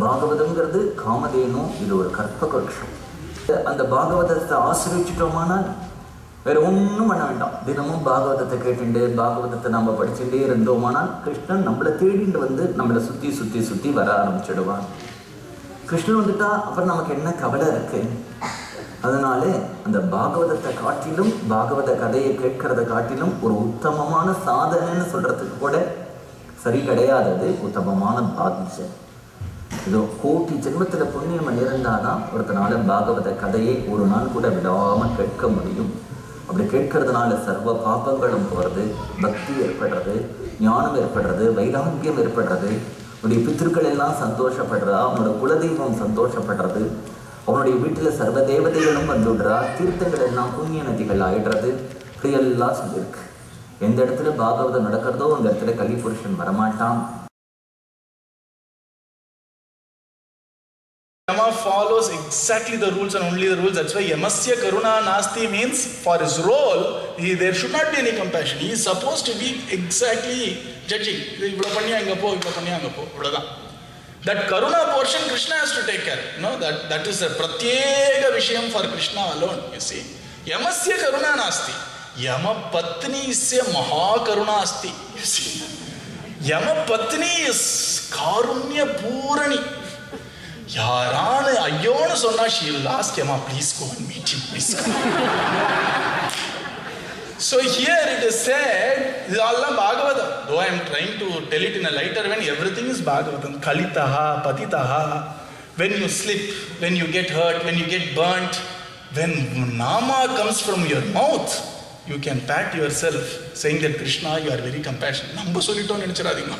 பாகவதம்ங்கிறது காமதேனு, இது ஒரு கற்பகோட்சம். அந்த பாகவதத்தை ஆசிரியச்சிட்டோமானால் வேற ஒன்றும் பண்ண வேண்டாம். தினமும் பாகவதத்தை கேட்டுண்டு பாகவதத்தை நம்ம படிச்சுட்டே இருந்தோமானால் கிருஷ்ணன் நம்மளை தேடிட்டு வந்து நம்மளை சுற்றி சுற்றி சுற்றி வர ஆரம்பிச்சிடுவான். கிருஷ்ணன் வந்துட்டா அப்புறம் நமக்கு என்ன கவலை இருக்கு? அதனால அந்த பாகவதத்தை காட்டிலும் பாகவத கதையை கேட்கறத காட்டிலும் ஒரு உத்தமமான சாதனைன்னு சொல்றதுக்கு கூட சரி கிடையாதது உத்தமமான பாக்கியம். இதோ கோட்டி ஜென்மத்தில் புண்ணியம் இருந்தாதான் ஒருத்தனால பாகவத கதையை ஒரு நாள் கூட விடாமல் கேட்க முடியும். அப்படி கேட்கறதுனால சர்வ பாபங்களும் போகிறது, பக்தி ஏற்படுறது, ஞானம் ஏற்படுறது, வைராக்கியம் ஏற்படுறது, அவனுடைய பித்திருக்கள் எல்லாம் சந்தோஷப்படுறா, அவனோட குலதெய்வம் சந்தோஷப்படுறது, அவனுடைய வீட்டில் சர்வ தேவதைகளும் வந்துடுறா, தீர்த்தங்கள் எல்லாம் புண்ணிய நதிகள் ஆயிடுறது. இப்படியெல்லாம் சொல்லியிருக்கு. எந்த இடத்துல பாகவதம் நடக்கிறதோ அந்த இடத்துல கலிபுருஷன் வரமாட்டான். Yama follows exactly the rules and only the rules. That's why Yamasya Karuna Nasti means for his role, there should not be any compassion. He is supposed to be exactly judging. That Karuna portion Krishna has to take care. No, that is a pratyeka vishayam for Krishna alone. You see, Yamasya Karuna Nasti. Yama Patni isya Maha Karuna Asti. You see, Yama Patni is Karunya Purani. யாரான ஐயோன்னு சொன்னா she will ask Yama, please go and meet him, please go. So here it is said, this is all Bhagavatam. Though I am trying to tell it in a lighter vein, everything is Bhagavatam. Kalitaha, patitaha. When you slip, when you get hurt, when you get burnt, when Nama comes from your mouth, you can pat yourself saying that Krishna, you are very compassionate. Namba solitonu nenichiradinga.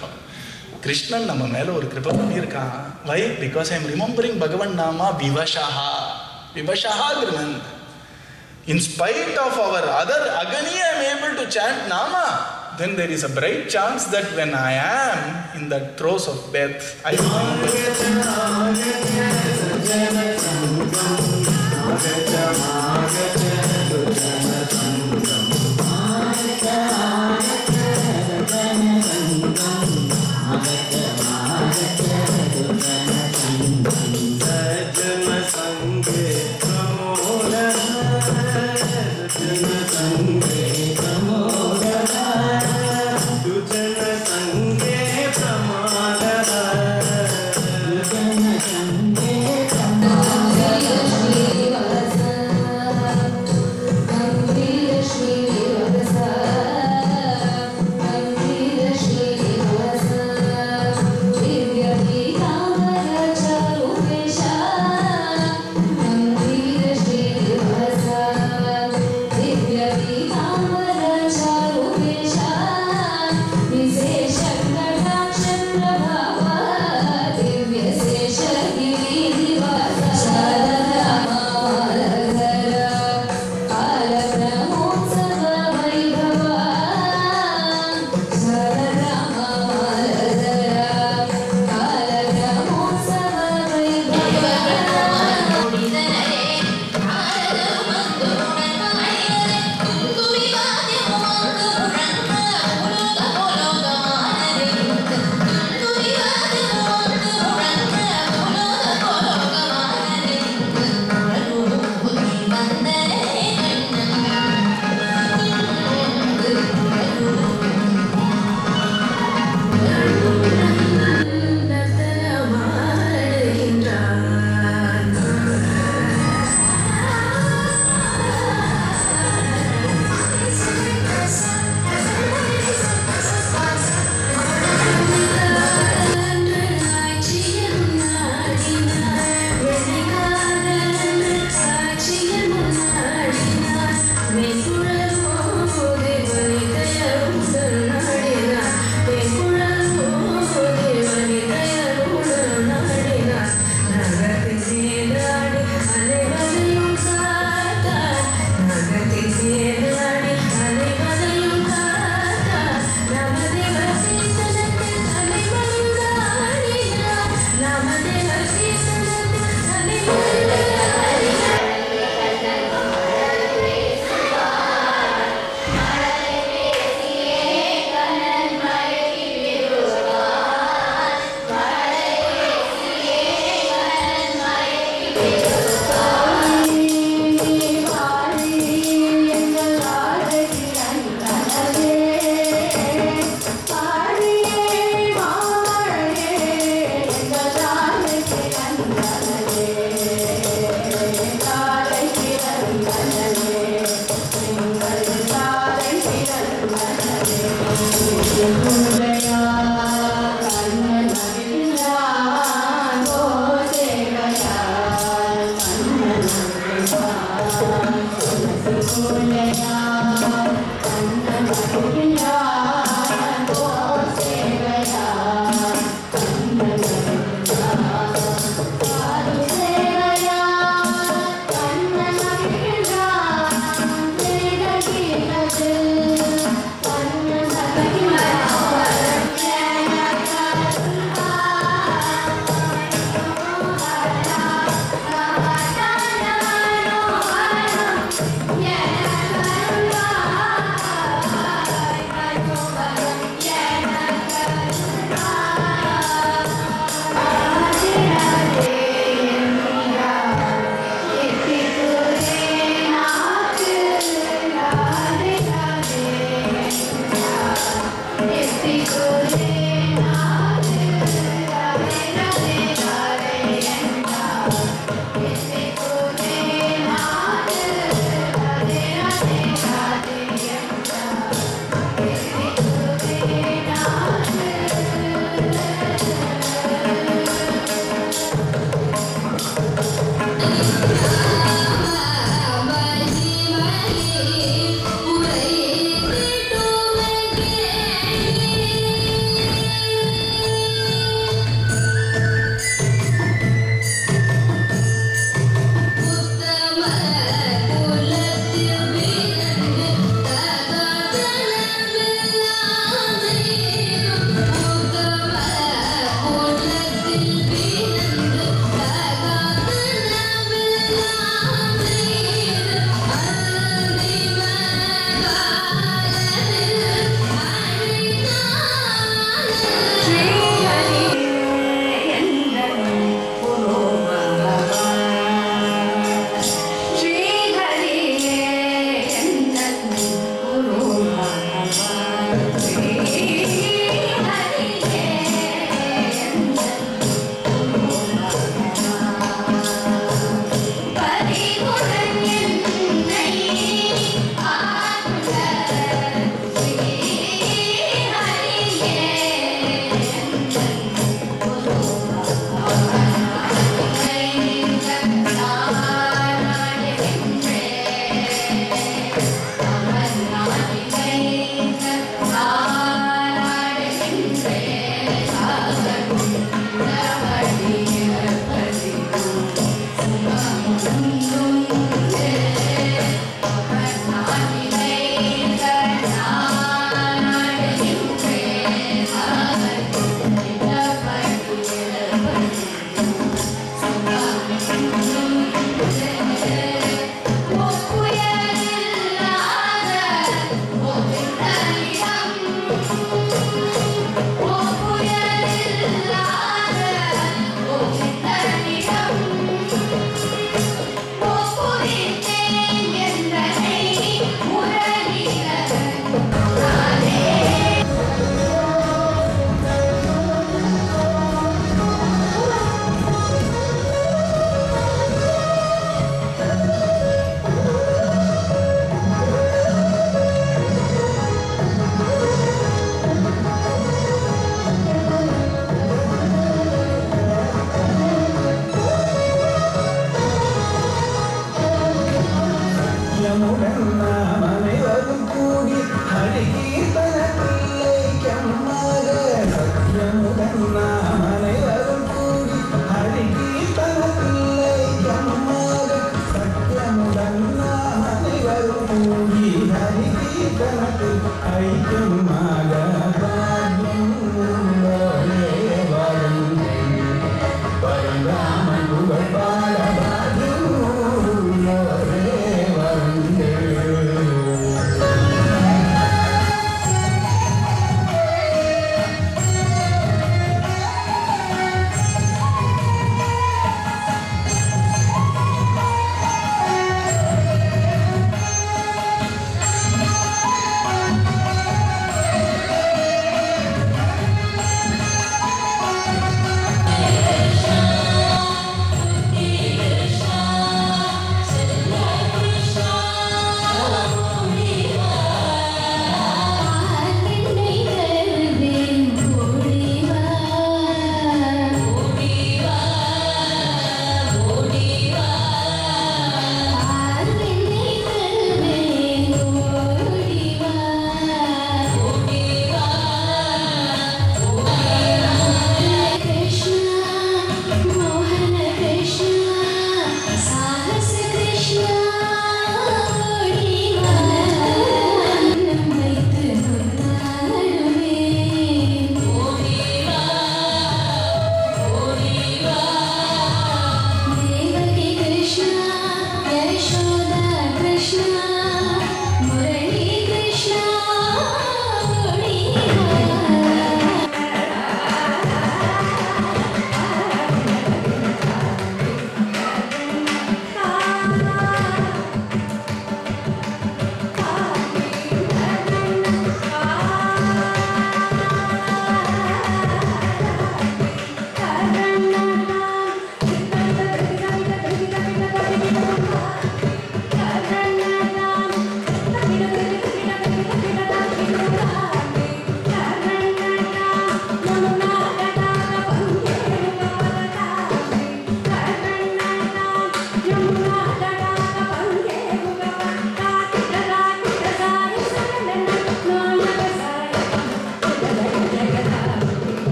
Krishna நம்ம மேல ஒரு கிருபை பண்ணியிருக்கான். Why? Because I am remembering Bhagavan Nama Vivashaha. Vivashaha Grinan. In spite of our other agani, I am able to chant Nama. Then there is a bright chance that when I am in the throes of death, I remember. Thank you.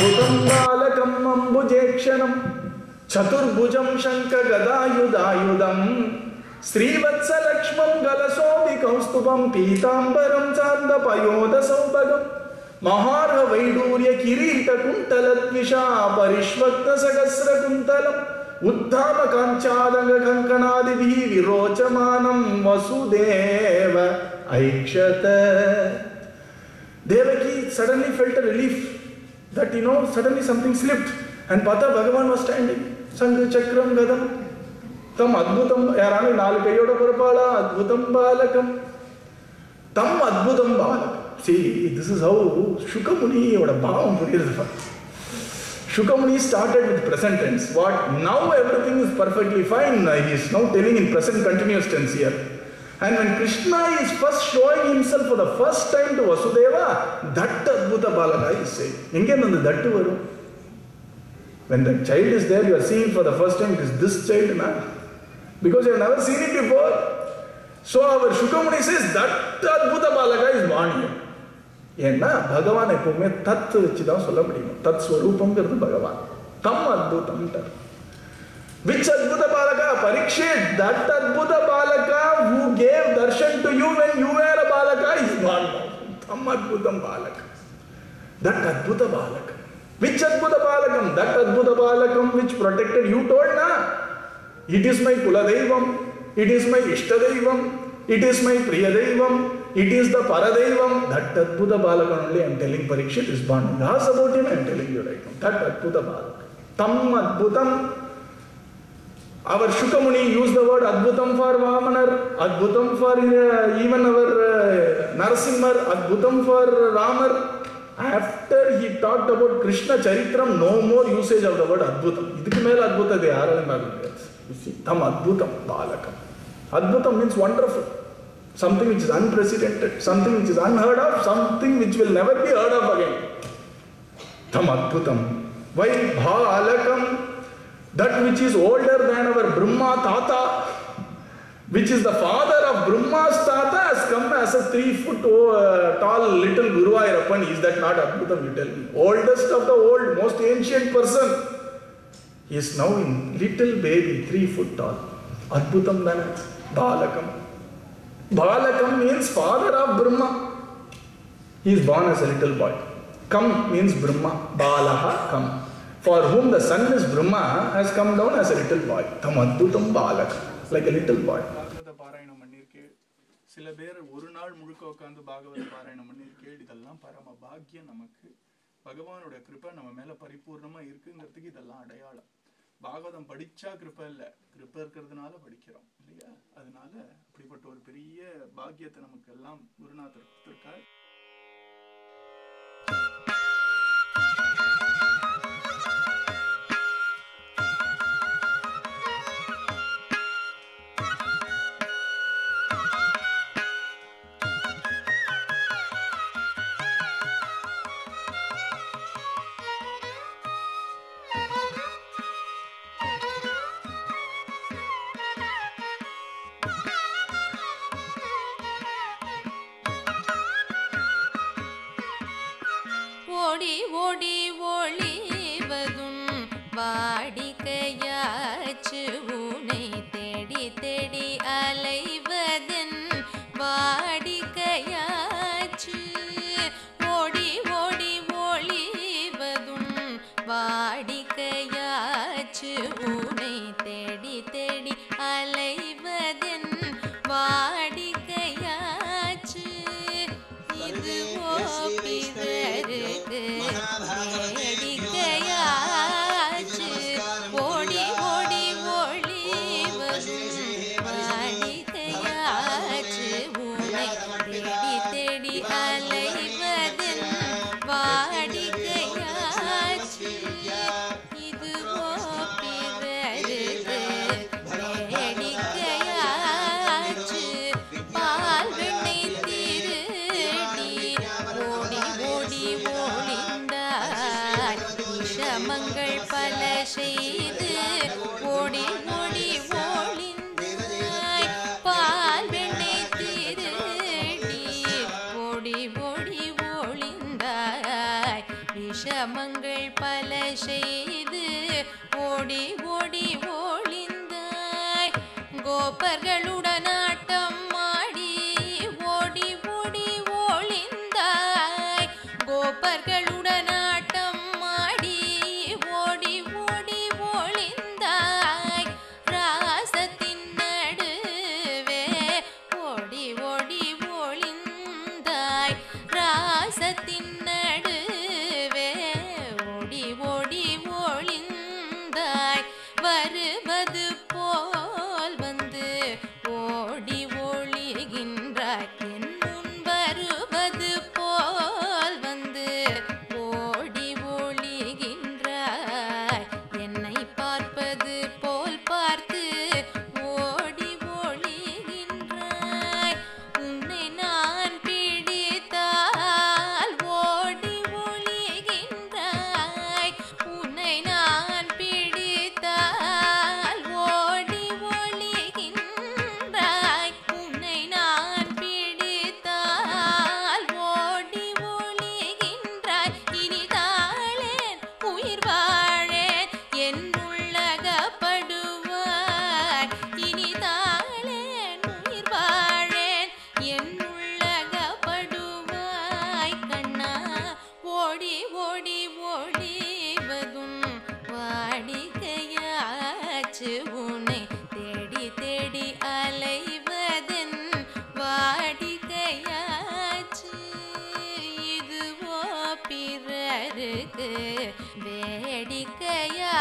अद्भुतं बालकम् अम्बुजेक्षणं चतुर्भुजं शङ्खगदायुधायुधं श्रीवत्सलक्ष्मं गलशोभिकौस्तुभं पीताम्बरं चान्दपयोधसौभगं महार्घवैडूर्यकिरीटकुण्टलद्विषा परिष्वक्तसहस्रकुन्तलम् उत्थामकाञ्चादङ्गकङ्कणादिभिः विरोचमानं Vasudev ऐक्षत. Devaki suddenly felt a relief that, suddenly something slipped. And Pata Bhagavan was standing. Sangha Chakram Gadam. Tam Adbhutam, Yarani Nalkayoda Purapala, Adbhutam Balakam. Tam Adbhutam Balakam. See, this is how Shukamuni or a Bhavam Puriyadha. Shukamuni started with present tense. What? Now everything is perfectly fine. He is now telling in present continuous tense here. And when Krishna is first showing himself for the first time to Vasudeva, that Adbhuta Balaka is saying. When the child is there, you are seeing for the first time, it is this child, because you have never seen it before. So our Shukamuni says that Adbhuta Balaka is born here. ஏன்னா பகவான் எப்பவுமே தத் வச்சுதான் சொல்ல முடியும். தத் ஸ்வரூபம்ங்கிறது பகவான். தம் அத்புதம். Which Adbhuta Balaka? Parikshit, that Adbhuta Balaka who gave darshan to you when you were a Balaka is gone now. Tam Adbhutam Balaka. That Adbhuta Balaka. Which Adbhuta Balakam? That Adbhuta Balakam which protected you told na? It is my Kuladaivam. It is my Ishtadaivam. It is my Priyadaivam. It is the Paradaivam. That Adbhuta Balaka only I am telling Parikshit is born. Ask about him I am telling you right now. That Adbhuta Balaka. Tam Adbhutam. Our Shukamuni used the word Adbhutam for Vamanar, Adbhutam for even our Narasimhar, Adbhutam for Ramar. After he talked about Krishna Charitram, no more usage of the word Adbhutam. Idhukku mele Adbhuta de yaradhu magudde. You see, Tam Adbhutam Balakam. Adbhutam means wonderful. Something which is unprecedented, something which is unheard of, something which will never be heard of again. Tam Adbhutam. Why Balakam? That which is older than our Brahma Tata, which is the father of Brahma's Tata, has come as a 3 foot tall little Guruvayurappan. Is that not Adbhutam, you tell me? Oldest of the old, most ancient person. He is now in little baby, 3 foot tall. Adbhutam Dana, Balakam. Balakam means father of Brahma. He is born as a little boy. Kam means Brahma. Balaha, Kam. For whom the son is Brahma has come down as a little boy. Tam Adbhutam Balaka. Like a little boy. பாகவத பாராயணம் பண்ணிருக்கே. சில பேர் ஒரு நாள் முழுக்க உட்கார்ந்து பாகவத பாராயணம் பண்ணிருக்கே. இதெல்லாம் பரம பாக்கியம் நமக்கு. பகவானோட கிருபை நம்ம மேல பரிபூர்ணமா இருக்குங்கிறதுக்கு இதெல்லாம் அடையாளம். பாகவதம் படிச்சா கிருபை இல்ல, கிருபை இருக்கிறதுனால படிக்கிறோம் இல்லையா? அதனால அப்படிப்பட்ட ஒரு பெரிய பாக்கியத்தை நமக்கு எல்லாம் குருநாதர் கொடுத்திருக்கார். ஓடி ஓடி ஒளிவதும் வாடிக்கையாச்சு உனை தேடி தேடி அலைவதன் வாடிக்கையாச்சு ஓடி ஓடி ஒளிவதும் வாடிக்கையாச்சு உனை தேடி தேடி அலைவதன் வாடிக்கையாச்சு இது பிறருக்கு வேடிக்கையாச்சு ஓடி ஓடி ஒளிவதும் வாடிக்கையாச்சு உனை தேடி தேடி அலைவதன் வாடிக்கையாச்சு இதுவோ பிறருக்கு வேடிக்கையாச்சு பால் வெண்ணெய் திருடி ஓடி ஓடி ஓடிந்தாய் விஷமங்கள் பல செய்து ஓடி ஓடி ஓடிந்தாய் பால் வெண்ணெய் திருடி ஓடி ஓடி ஓடிந்தாய் விஷமங்கள் பல செய்து ஓடி ஓடி ஓடிந்தாய் கோபர்களுடன் ஆட்டம் ஆடி ஓடி ஓடி ஓடிந்தாய் கோபர்களுடன் ஆட்டம் ஆடி ஓடி ஓடி ஓடிந்தாய் ராசத்தின் நடுவே ஓடி ஓடி ஓடிந்தாய் ராசத்தின் நடுவே ஓடி ஓடி ஓடிந்தாய் ஓடி ஓடிவதும் வாடிக்கையாச்சு உன்னை தேடி தேடி அலைவதன் வாடிக்கையாச்சு இதுவோ பிறருக்கு வேடிக்கையா